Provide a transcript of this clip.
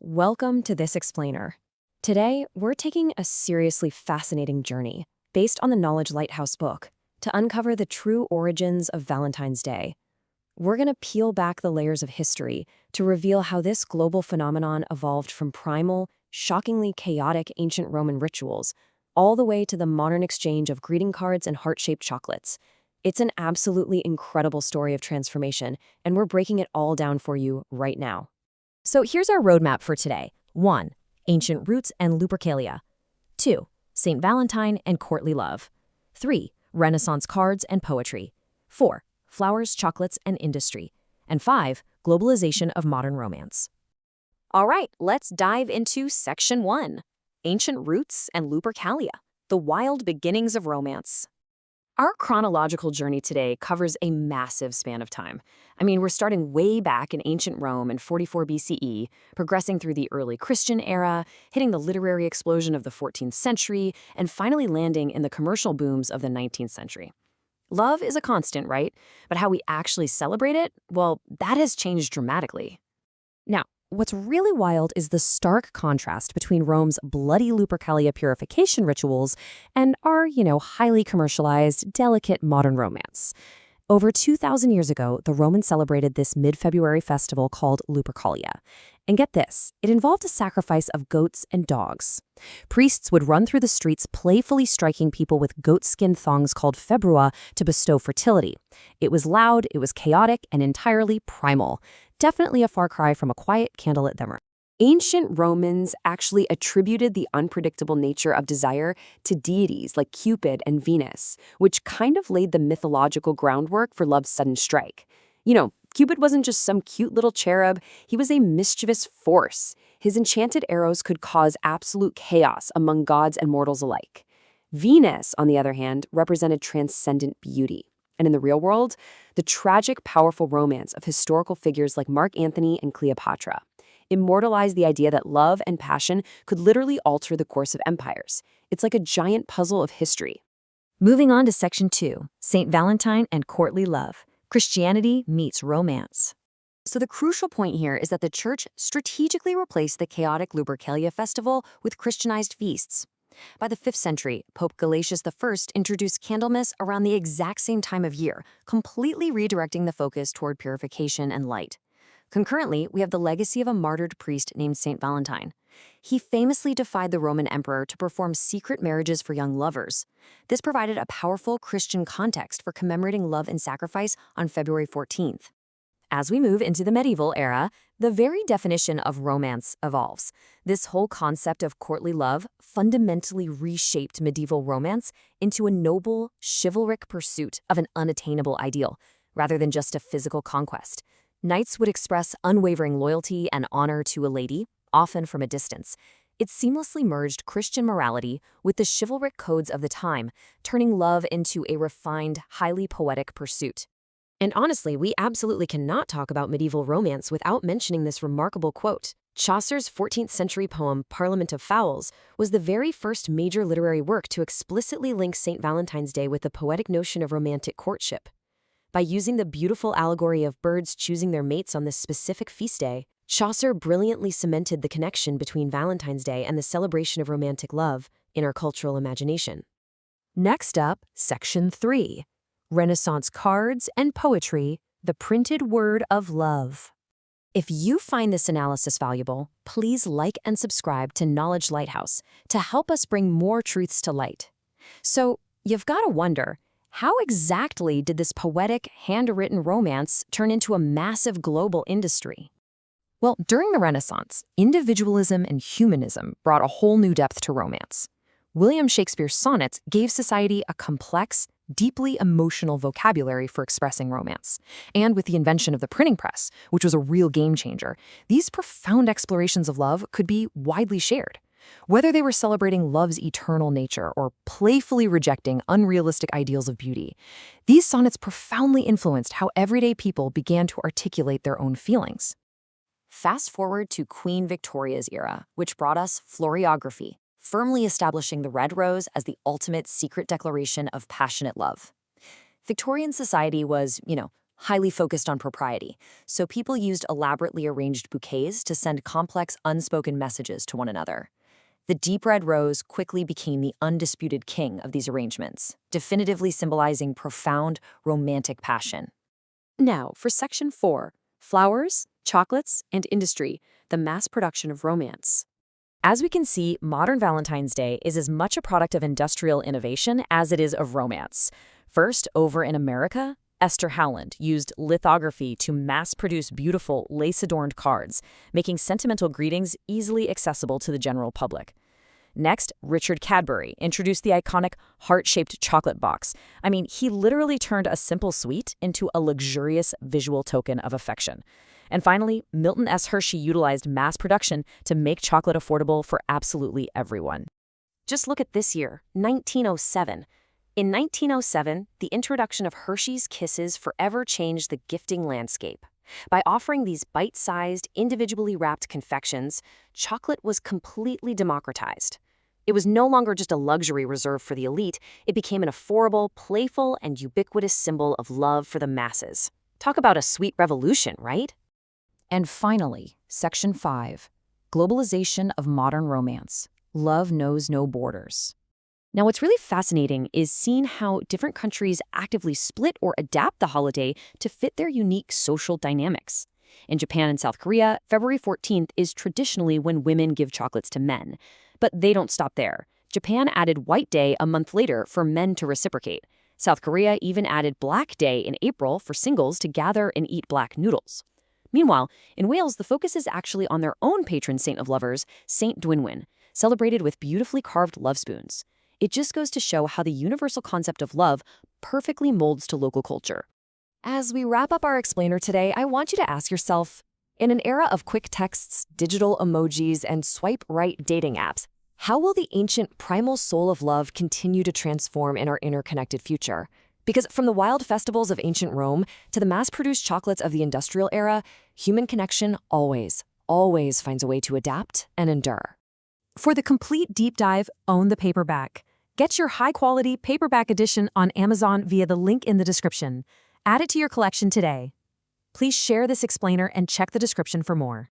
Welcome to This Explainer. Today, we're taking a seriously fascinating journey, based on the Knowledge Lighthouse book, to uncover the true origins of Valentine's Day. We're going to peel back the layers of history to reveal how this global phenomenon evolved from primal, shockingly chaotic ancient Roman rituals, all the way to the modern exchange of greeting cards and heart-shaped chocolates. It's an absolutely incredible story of transformation, and we're breaking it all down for you right now. So here's our roadmap for today. 1. Ancient roots and Lupercalia. 2. Saint Valentine and courtly love. 3. Renaissance cards and poetry. 4. Flowers, chocolates, and industry. And 5. Globalization of modern romance. All right, let's dive into Section 1. Ancient roots and Lupercalia, the wild beginnings of romance. Our chronological journey today covers a massive span of time. We're starting way back in ancient Rome in 44 BCE, progressing through the early Christian era, hitting the literary explosion of the 14th century, and finally landing in the commercial booms of the 19th century. Love is a constant, right? But how we actually celebrate it, well, that has changed dramatically. Now, what's really wild is the stark contrast between Rome's bloody Lupercalia purification rituals and our, highly commercialized, delicate modern romance. Over 2,000 years ago, the Romans celebrated this mid-February festival called Lupercalia. And get this, it involved a sacrifice of goats and dogs. Priests would run through the streets playfully striking people with goatskin thongs called februa to bestow fertility. It was loud, it was chaotic, and entirely primal. Definitely a far cry from a quiet candlelit dimmer. Ancient Romans actually attributed the unpredictable nature of desire to deities like Cupid and Venus, which kind of laid the mythological groundwork for love's sudden strike. Cupid wasn't just some cute little cherub, he was a mischievous force. His enchanted arrows could cause absolute chaos among gods and mortals alike. Venus, on the other hand, represented transcendent beauty. And in the real world, the tragic, powerful romance of historical figures like Mark Antony and Cleopatra immortalized the idea that love and passion could literally alter the course of empires. It's like a giant puzzle of history. Moving on to Section 2, Saint Valentine and courtly love. Christianity meets romance. So the crucial point here is that the Church strategically replaced the chaotic Lupercalia festival with Christianized feasts. By the 5th century, Pope Gelasius I introduced Candlemas around the exact same time of year, completely redirecting the focus toward purification and light. Concurrently, we have the legacy of a martyred priest named Saint Valentine. He famously defied the Roman emperor to perform secret marriages for young lovers. This provided a powerful Christian context for commemorating love and sacrifice on February 14th. As we move into the medieval era, the very definition of romance evolves. This whole concept of courtly love fundamentally reshaped medieval romance into a noble, chivalric pursuit of an unattainable ideal, rather than just a physical conquest. Knights would express unwavering loyalty and honor to a lady, often from a distance. It seamlessly merged Christian morality with the chivalric codes of the time, turning love into a refined, highly poetic pursuit. And honestly, we absolutely cannot talk about medieval romance without mentioning this remarkable quote. Chaucer's 14th century poem, Parliament of Fowls, was the very first major literary work to explicitly link St. Valentine's Day with the poetic notion of romantic courtship. By using the beautiful allegory of birds choosing their mates on this specific feast day, Chaucer brilliantly cemented the connection between Valentine's Day and the celebration of romantic love in our cultural imagination. Next up, Section 3. Renaissance cards and poetry, the printed word of love. If you find this analysis valuable, please like and subscribe to Knowledge Lighthouse to help us bring more truths to light. So, you've got to wonder, how exactly did this poetic, handwritten romance turn into a massive global industry? Well, during the Renaissance, individualism and humanism brought a whole new depth to romance. William Shakespeare's sonnets gave society a complex, deeply emotional vocabulary for expressing romance. And with the invention of the printing press, which was a real game changer, these profound explorations of love could be widely shared. Whether they were celebrating love's eternal nature or playfully rejecting unrealistic ideals of beauty, these sonnets profoundly influenced how everyday people began to articulate their own feelings. Fast forward to Queen Victoria's era, which brought us floriography, firmly establishing the red rose as the ultimate secret declaration of passionate love. Victorian society was, highly focused on propriety, so people used elaborately arranged bouquets to send complex, unspoken messages to one another. The deep red rose quickly became the undisputed king of these arrangements, definitively symbolizing profound romantic passion. Now, for Section 4, Flowers, Chocolates, and Industry, the mass production of romance. As we can see, modern Valentine's Day is as much a product of industrial innovation as it is of romance. First, over in America, Esther Howland used lithography to mass-produce beautiful, lace-adorned cards, making sentimental greetings easily accessible to the general public. Next, Richard Cadbury introduced the iconic heart-shaped chocolate box. He literally turned a simple sweet into a luxurious visual token of affection. And finally, Milton S. Hershey utilized mass production to make chocolate affordable for absolutely everyone. Just look at this year, 1907. In 1907, the introduction of Hershey's Kisses forever changed the gifting landscape. By offering these bite-sized, individually wrapped confections, chocolate was completely democratized. It was no longer just a luxury reserved for the elite, it became an affordable, playful, and ubiquitous symbol of love for the masses. Talk about a sweet revolution, right? And finally, Section 5, Globalization of Modern Romance. Love knows no borders. Now, what's really fascinating is seeing how different countries actively split or adapt the holiday to fit their unique social dynamics. In Japan and South Korea, February 14th is traditionally when women give chocolates to men. But they don't stop there. Japan added White Day a month later for men to reciprocate. South Korea even added Black Day in April for singles to gather and eat black noodles. Meanwhile, in Wales, the focus is actually on their own patron saint of lovers, Saint Dwynwen, celebrated with beautifully carved love spoons. It just goes to show how the universal concept of love perfectly molds to local culture. As we wrap up our explainer today, I want you to ask yourself, in an era of quick texts, digital emojis, and swipe-right dating apps, how will the ancient primal soul of love continue to transform in our interconnected future? Because from the wild festivals of ancient Rome to the mass-produced chocolates of the industrial era, human connection always finds a way to adapt and endure. For the complete deep dive, own the paperback. Get your high-quality paperback edition on Amazon via the link in the description. Add it to your collection today. Please share this explainer and check the description for more.